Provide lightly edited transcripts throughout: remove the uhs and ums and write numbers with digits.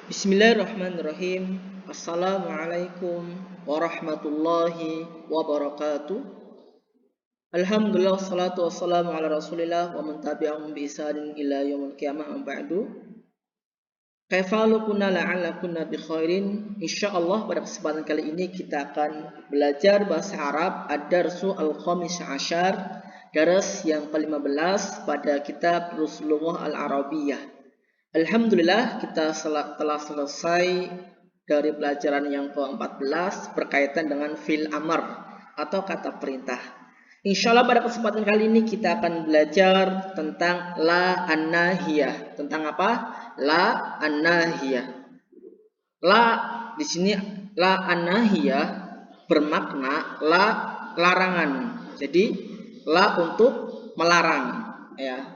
Bismillahirrahmanirrahim. Assalamualaikum warahmatullahi wabarakatuh. Alhamdulillah wassalatu wassalamu ala Rasulillah wa man tabi'ahum bi ihsanin ila yaumil qiyamah amma ba'du. Kaifa kunna la'alla kunna bi khairin. Insyaallah pada kesempatan kali ini kita akan belajar bahasa Arab ad-darsu al-khamis asyar, daras yang ke-15 pada kitab Rusulullah al-Arabiyah. Alhamdulillah kita telah selesai dari pelajaran yang ke-14 berkaitan dengan fil amr atau kata perintah. Insyaallah pada kesempatan kali ini kita akan belajar tentang la an-nahiyah. Tentang apa? La an-nahiyah. La di sini la an-nahiyah bermakna la larangan. Jadi la untuk melarang, ya.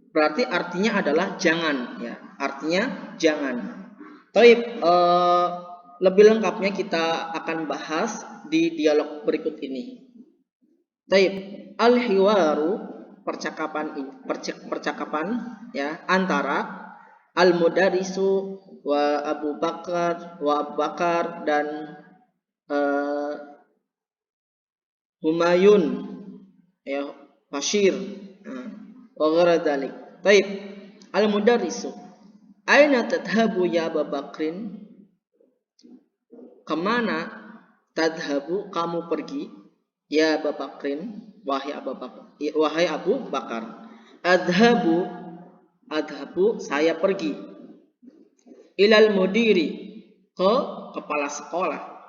Berarti artinya adalah jangan, ya. Artinya jangan. Taib, lebih lengkapnya kita akan bahas di dialog berikut ini. Taib, al-hiwaru percakapan ya antara al-mudarisu wa Abu Bakar dan Humayun, ya, Bashir. Wa ghara dzalik. Baik. Al-mudarrisu. Aina tadhabu ya Abu Bakrin? Kemana tadhabu kamu pergi? Ya Abu Bakrin, wahai Abu Bakar. Wahai Abu Bakar. Adhabu saya pergi. Ilal mudiri, ke kepala sekolah.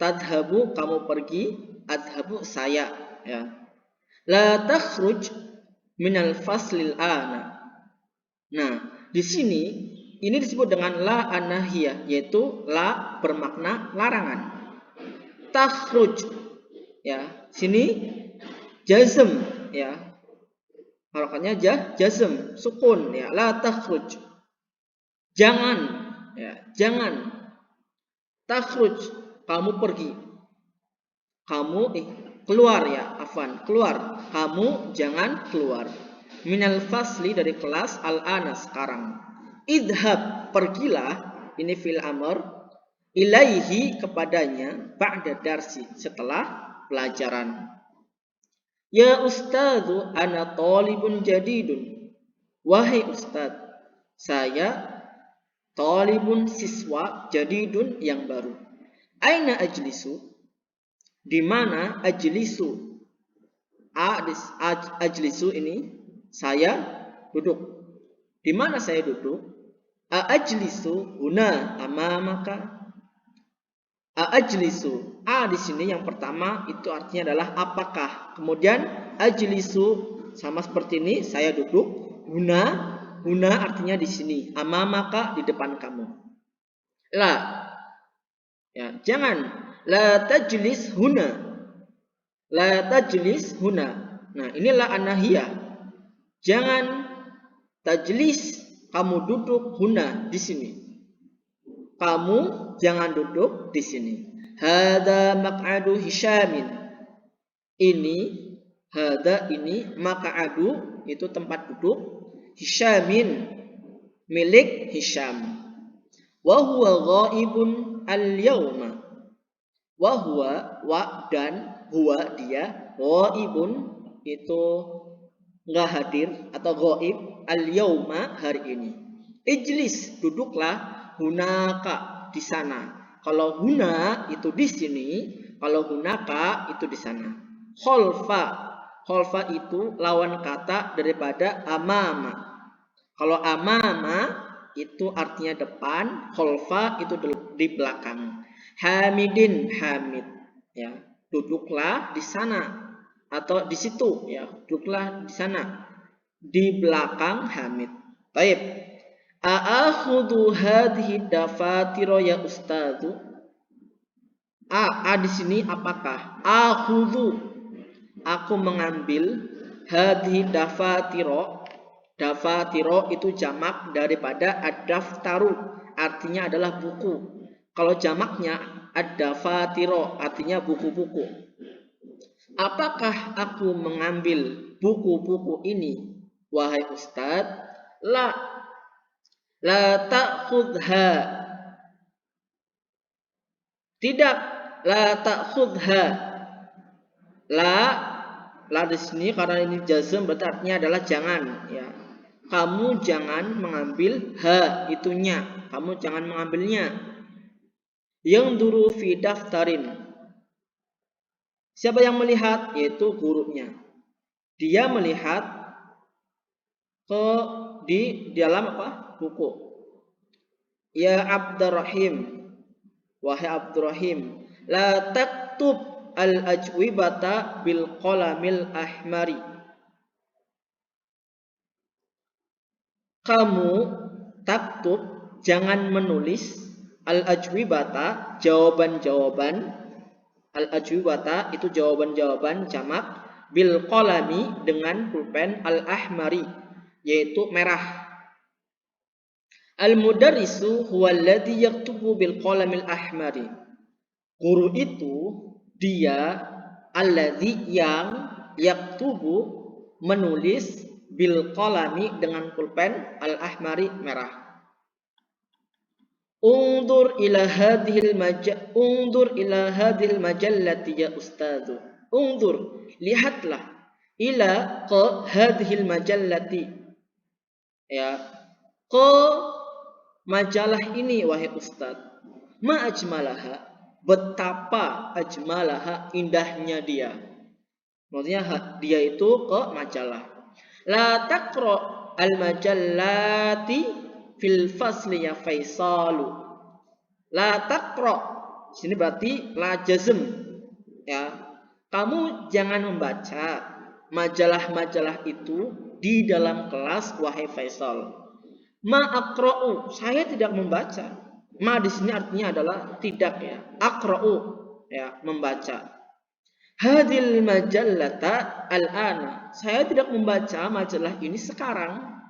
Tadhabu kamu pergi, adhabu saya, ya. La takhruj minal faslil ana. Nah, di sini ini disebut dengan la an-nahiyah, yaitu la bermakna larangan. Takhruj, ya. Sini jazm, ya. Harokannya jazm, sukun, ya. La takhruj. Jangan, ya, jangan. Takhruj, kamu pergi. Kamu keluar, ya, afwan, keluar. Kamu jangan keluar. Minal fasli dari kelas al-ana sekarang. Idhab pergilah, ini fil amr, ilaihi kepadanya, ba'da darsi setelah pelajaran. Ya ustadzu ana talibun jadidun. Wahai ustad, saya talibun siswa jadidun yang baru. Aina ajlisu? Di mana ajlisu? Ajlisu ini saya duduk. Di mana saya duduk? Ajlisu huna amamaka. Ajlisu. Di sini yang pertama itu artinya adalah apakah. Kemudian ajlisu sama seperti ini, saya duduk. Huna artinya di sini. Amamaka di depan kamu. La. Ya, jangan. La tajlis huna. La tajlis huna. Nah, inilah an-nahiyah. Jangan tajlis, kamu duduk huna di sini. Kamu jangan duduk di sini. Hada maq'adu Hisyamin. Ini maq'adu itu tempat duduk Hisyamin, milik Hisyam. Wa huwa ghaibun al-yauma. Wa dan huwa dia, ghaibun itu enggak hadir atau ghaib, al-yauma hari ini. Ijlis, duduklah, hunaka di sana. Kalau huna itu di sini, kalau hunaka itu di sana. Kholfa itu lawan kata daripada amama. Kalau amama itu artinya depan, kholfa itu di belakang. Hamidin, hamid, ya, duduklah di sana atau di situ, ya, duduklah di sana di belakang hamid. Baik. A'akhudhu hadhihi dafatira ya ustadzu? Di sini apakah? Akhudhu, aku mengambil, hadhihi dafatira. Dafatiro itu jamak daripada ad-daftaru, artinya adalah buku. Kalau jamaknya ad-dafatiro, artinya buku-buku. Apakah aku mengambil buku-buku ini, wahai Ustadz? La. La ta'khudha. Tidak, la ta'khudha. La di sini karena ini jazm berarti artinya adalah jangan, ya. Kamu jangan mengambil ha itunya. Kamu jangan mengambilnya. Yang duru fi daftarin. Siapa yang melihat? Yaitu gurunya. Dia melihat di dalam apa? Buku. Ya Abdurrahim, wahai Abdurrahim, la taktub al-ajwibata bil qalamil ahmari. Kamu taktub, jangan menulis al-ajwibata, jawaban-jawaban. Al-ajwibata itu jawaban-jawaban jamak, bil qalami dengan pulpen al-ahmari, yaitu merah. Al-mudarrisu huwa alladhi yaktubu bil qalamil ahmari. Guru itu dia alladhi yang yaktubu menulis bil qalami dengan pulpen al-ahmari merah. Undur ila hadhil majallati ya ustadzu. Undur, lihatlah, ila ke hadhil majallati, ya, ke majalah ini wahai ustaz. Ma ajmalaha, betapa ajmalaha, indahnya dia. Maksudnya dia itu ke majalah. La taqra al majallati fil fasli ya Faisalu. La taqra, sini berarti la jazm, ya. Kamu jangan membaca majalah-majalah itu di dalam kelas wahai Faisal. Ma aqra'u, saya tidak membaca. Ma di sini artinya adalah tidak, ya. Aqra'u, ya, membaca. Hadil majallata al-ana, saya tidak membaca majalah ini sekarang.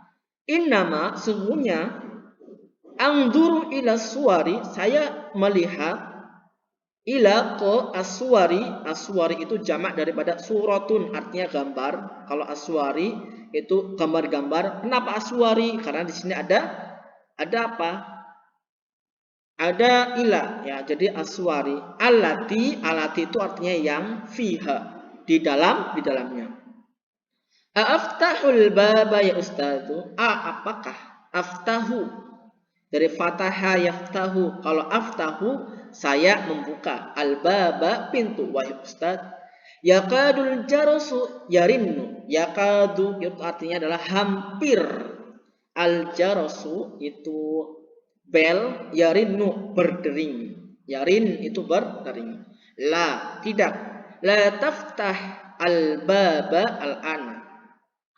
Innama, sungguhnya, angduru ila suwari, saya melihat ila ke aswari. Aswari itu jamak daripada suratun, artinya gambar. Kalau aswari itu gambar-gambar. Kenapa aswari? Karena di sini ada apa? Ada ila, ya. Jadi aswari. Alati itu artinya yang, fiha, di dalamnya. Aftahul baba ya ustadzu. Apakah aftahu dari fataha yaftahu. Kalau aftahu, saya membuka. Al-baba, pintu, wahai ustaz. Yakadul jarasu yarinnu. Yakadu itu artinya adalah hampir. Al-jarasu itu bel, yarinnu berdering. Yarin itu berdering. La, tidak. La taftah al-baba al-ana.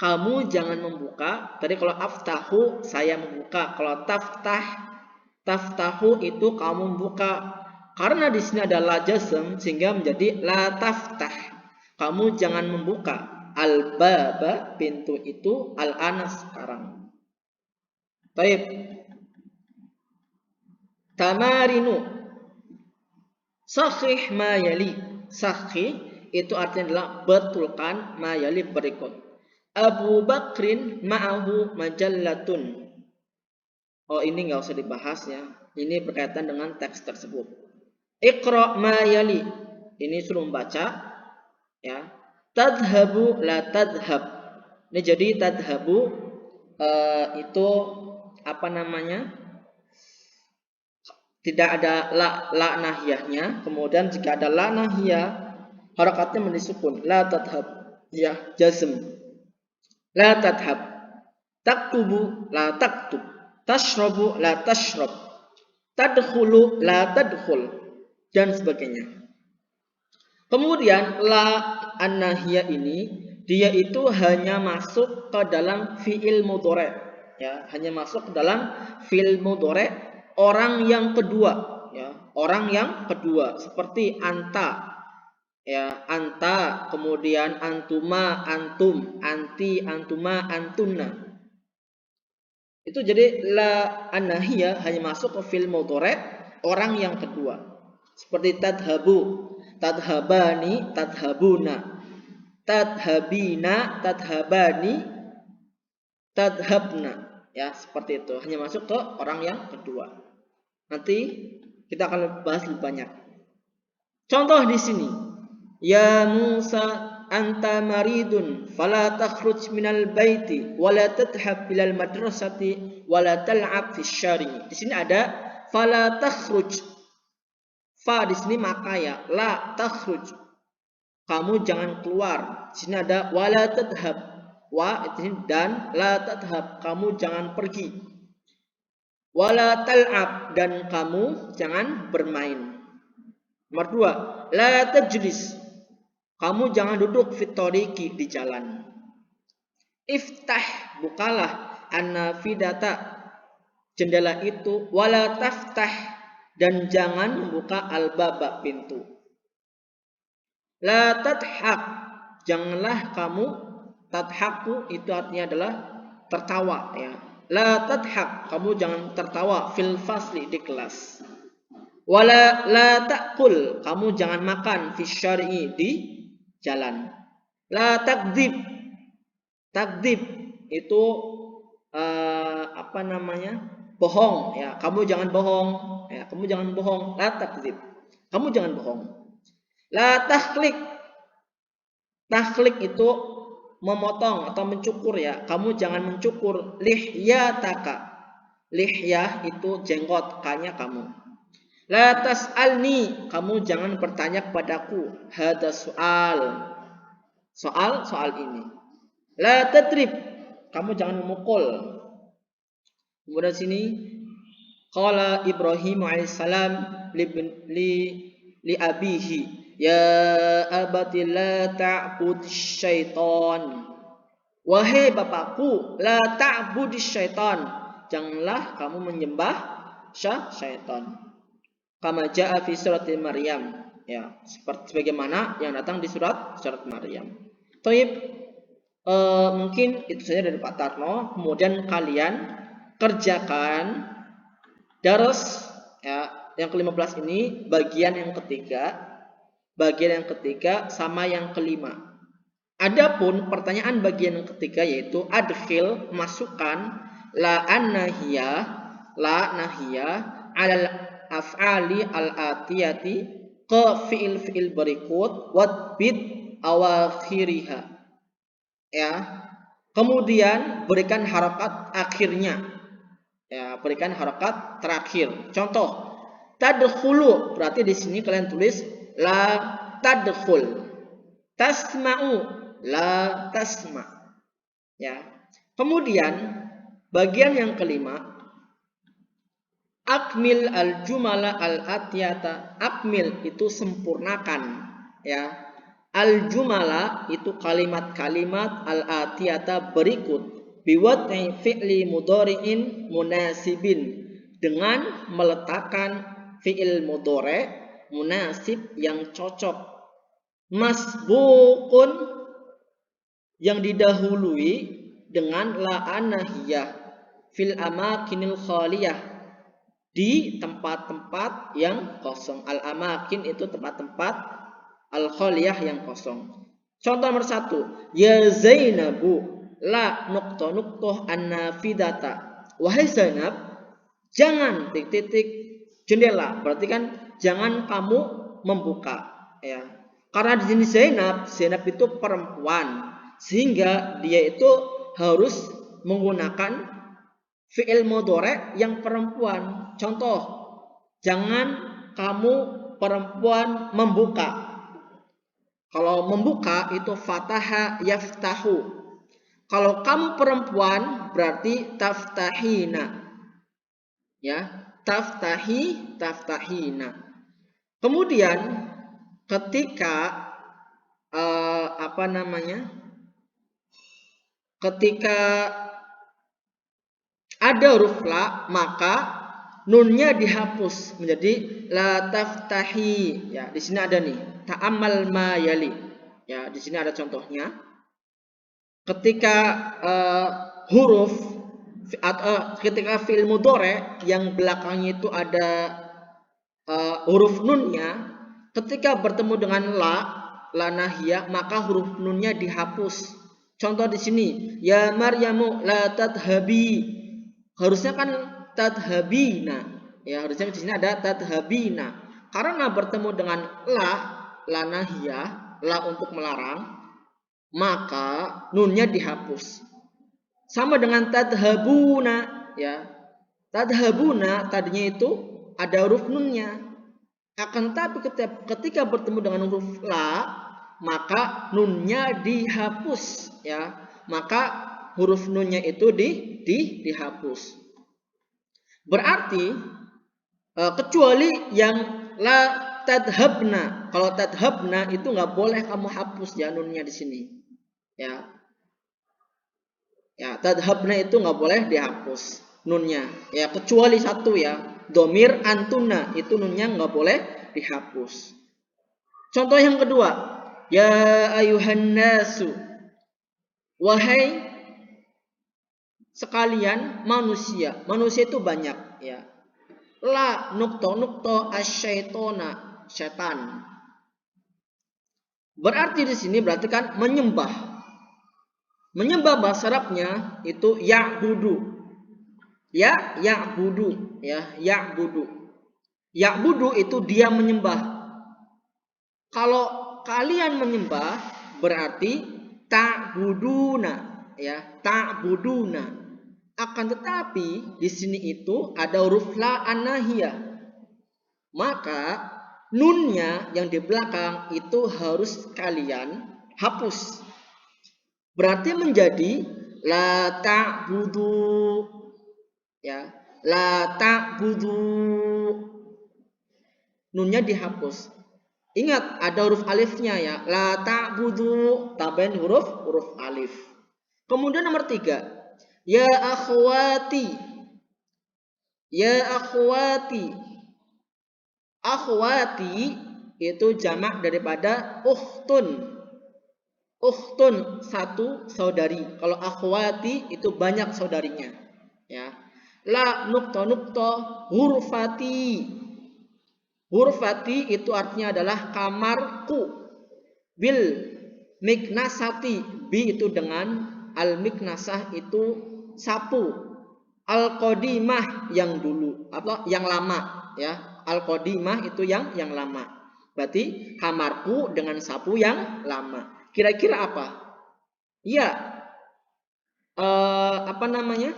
Kamu jangan membuka. Tadi kalau aftahu, saya membuka. Kalau taftahu itu kamu membuka. Karena di sini ada la jazm sehingga menjadi la taftah. Kamu jangan membuka. Al-baba, pintu itu, al-ana sekarang. Baik. Tamarinu. Sahih ma yali. Sahih itu artinya adalah betulkan ma yali berikut. Abu Bakrin ma'ahu majallatun. Oh, ini nggak usah dibahas, ya. Ini berkaitan dengan teks tersebut. Iqra ma yali. Ini suruh membaca, ya. Tadhabu la tadhab. Ini jadi tadhabu itu apa namanya? Tidak ada la nahiyahnya. Kemudian jika ada la nahiyah, harakatnya menjadi sukun. La tadhab, ya, jazm. La tadhab. Taktubu la taktub. Tashrabu la tashrab. Tadkhulu la tadkhul, dan sebagainya. Kemudian la an-nahiyah ini dia itu hanya masuk ke dalam fi'il mudhari', ya, hanya masuk ke dalam fi'il mudhari' orang yang kedua, ya, orang yang kedua, seperti anta, ya, anta, kemudian antuma, antum, anti, antuma, antunna. Itu jadi la an-nahiyah hanya masuk ke fi'il mudhari' orang yang kedua. Seperti tadhabu, tadhabani, tadhabuna, tadhabina, tadhabani, tadhabna. Ya, seperti itu. Hanya masuk ke orang yang kedua. Nanti kita akan bahas lebih banyak. Contoh di sini. Ya Musa anta maridun fala takhruj minal baiti wala tadhhab ilal madrasati wala tal'ab fis syari. Di sini ada fala takhruj. Fa di sini maka ya, la takhruj. Kamu jangan keluar. Di sini ada wala tadhhab. Wa itu dan la tadhhab. Kamu jangan pergi. Wala tal'ab dan kamu jangan bermain. Nomor 2, la tajlis. Kamu jangan duduk fitoriki di jalan. Iftah, bukalah an-nafidata, jendela itu, wala taftah dan jangan membuka al-baba, pintu. La tadhak, janganlah kamu, tadhaku itu artinya adalah tertawa ya. La tadhak, kamu jangan tertawa fil fasli di kelas. Wala la ta'kul, kamu jangan makan fi syar'i di jalan. La takdzib. Takdzib itu bohong ya. Kamu jangan bohong ya, kamu jangan bohong. La takdzib. Kamu jangan bohong. La takhlik. Takhlik itu memotong atau mencukur ya. Kamu jangan mencukur lihyataka. Lihyah itu jenggot, kanya kamu. La tas'alni, kamu jangan bertanya kepadaku. Hada soal ini. La tadrib, kamu jangan memukul. Kemudian sini qala Ibrahim alaihissalam li abihi ya abati la ta'bud syaitan. Wahai bapakku, la ta'bud syaitan, janganlah kamu menyembah syaitan. Kama jaa fi surat Maryam, ya, seperti sebagaimana yang datang di surat Maryam. Thaib, mungkin itu saja dari Pak Tarno. Kemudian kalian kerjakan daras ya, yang ke-15 ini bagian yang ketiga sama yang kelima. Adapun pertanyaan bagian yang ketiga yaitu adkhil, masukkan la nahiyah alal af'ali al-atiyati ke fi'il berikut wadbit awakhiriha ya. Kemudian berikan harakat akhirnya ya, berikan harakat terakhir. Contoh tadkhulu, berarti di sini kalian tulis la tadkhul. Tasma'u, la tasma ya. Kemudian bagian yang kelima, akmil al-jumala al-atiyata. Akmil itu sempurnakan ya. Al-jumala itu kalimat-kalimat al-atiyata berikut biwad'i fi'li mudhari'in munasibin, dengan meletakkan fi'il mudhari' munasib yang cocok, masbuqun yang didahului dengan la anahiyah fil amakinil khaliyah, di tempat-tempat yang kosong. Al-amakin itu tempat-tempat, al-khaliyah yang kosong. Contoh nomor 1, ya Zainabu la nuktoh an-nafidata. Wahai Zainab, jangan titik-titik jendela. Berarti kan jangan kamu membuka ya. Karena di sini Zainab itu perempuan, sehingga dia itu harus menggunakan fi'il mudhari' yang perempuan. Contoh, jangan kamu perempuan membuka. Kalau membuka itu fataha yaftahu. Kalau kamu perempuan berarti taftahina. Ya, taftahina. Kemudian ketika ketika ada huruf la, maka nunnya dihapus menjadi la taftahi. Ya, di sini ada nih, ta'ammal ma yali. Ya, di sini ada contohnya. Ketika ketika fi'il mudhari' yang belakangnya itu ada huruf nunnya, ketika bertemu dengan la nahiyah, maka huruf nunnya dihapus. Contoh di sini, ya Maryamu la tadhabi. Harusnya kan tadhabina. Ya, harusnya di sini ada tadhabina. Karena bertemu dengan la nahiyah, la untuk melarang, maka nunnya dihapus. Sama dengan tadhabuna, ya. Tadhabuna tadinya itu ada huruf nunnya. Akan tapi ketika bertemu dengan huruf la, maka nunnya dihapus, ya. Maka huruf nunnya itu dihapus. Berarti kecuali yang la tadhabna. Kalau tadhabna itu nggak boleh kamu hapus ya nunnya di sini. Ya, ya tadhabna itu nggak boleh dihapus nunnya. Ya kecuali satu ya, domir antuna itu nunnya nggak boleh dihapus. Contoh yang kedua, ya ayuhan nasu, wahai sekalian manusia. Manusia itu banyak ya. La nukto asyaitona, setan. Berarti di sini berarti kan menyembah. Menyembah bahasa Arabnya itu ya'budu. Ya'budu, ya, ya'budu. Ya'budu itu dia menyembah. Kalau kalian menyembah berarti ta'buduna, ya, ta'buduna. Akan tetapi di sini itu ada huruf la an-nahiyah. Maka nunnya yang di belakang itu harus kalian hapus. Berarti menjadi la ta'budu, ya, la ta'budu. Nunnya dihapus. Ingat ada huruf alifnya ya, la ta'budu, tambahin huruf alif. Kemudian nomor 3, ya akhwati. Ya akhwati. Akhwati itu jamak daripada ukhtun. Ukhtun satu saudari. Kalau akhwati itu banyak saudarinya. Ya. La nukto hurfati. Hurfati itu artinya adalah kamarku. Bil miknasati. Bi itu dengan al miknasah itu sapu. Al qadimah yang dulu atau yang lama ya. Al qadimah itu yang lama. Berarti kamarku dengan sapu yang lama. Kira-kira apa? Ya, apa namanya?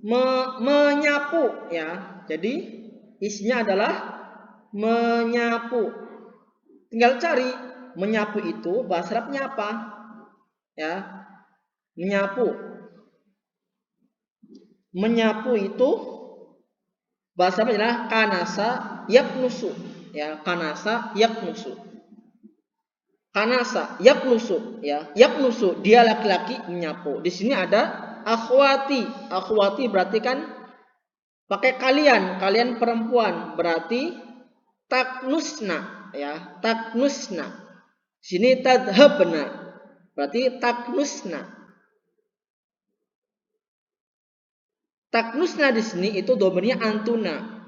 Menyapu ya. Jadi isinya adalah menyapu. Tinggal cari menyapu itu bahasa Arabnya apa? Ya, menyapu. Menyapu itu bahasa Arabnya adalah kanasa yaknusu. Ya, kanasa yaknusu. Kanasa, yaknusu, ya, yaknusu dia laki-laki menyapu. Di sini ada akhwati. Akhwati berarti kan pakai kalian perempuan berarti taknusna, ya, taknusna. Sini tadhabna berarti taknusna. Taknusna di sini itu domirnya antuna.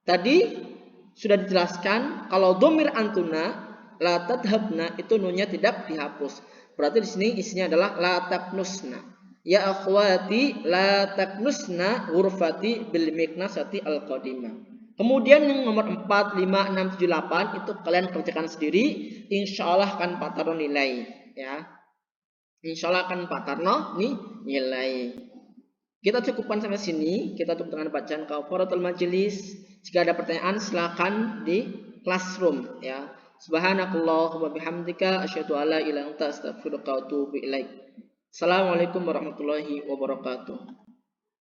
Tadi sudah dijelaskan kalau domir antuna la tadhabna itu nunnya tidak dihapus. Berarti di sini isinya adalah la taknusna. Ya akhwati la taknusna hurfati bil miknasati al qadimah. Kemudian yang nomor 4, 5, 6, 7, 8 itu kalian kerjakan sendiri. Insyaallah akan patarno nilai ya. Insyaallah akan patarno nilai. Kita cukupkan sampai sini. Kita tutup dengan bacaan kafaratul majelis. Jika ada pertanyaan silakan di classroom ya. Subhanakallahumma bihamdika asyhadu alla ilaha illa anta astaghfiruka wa atubu ilaik. Assalamualaikum warahmatullahi wabarakatuh.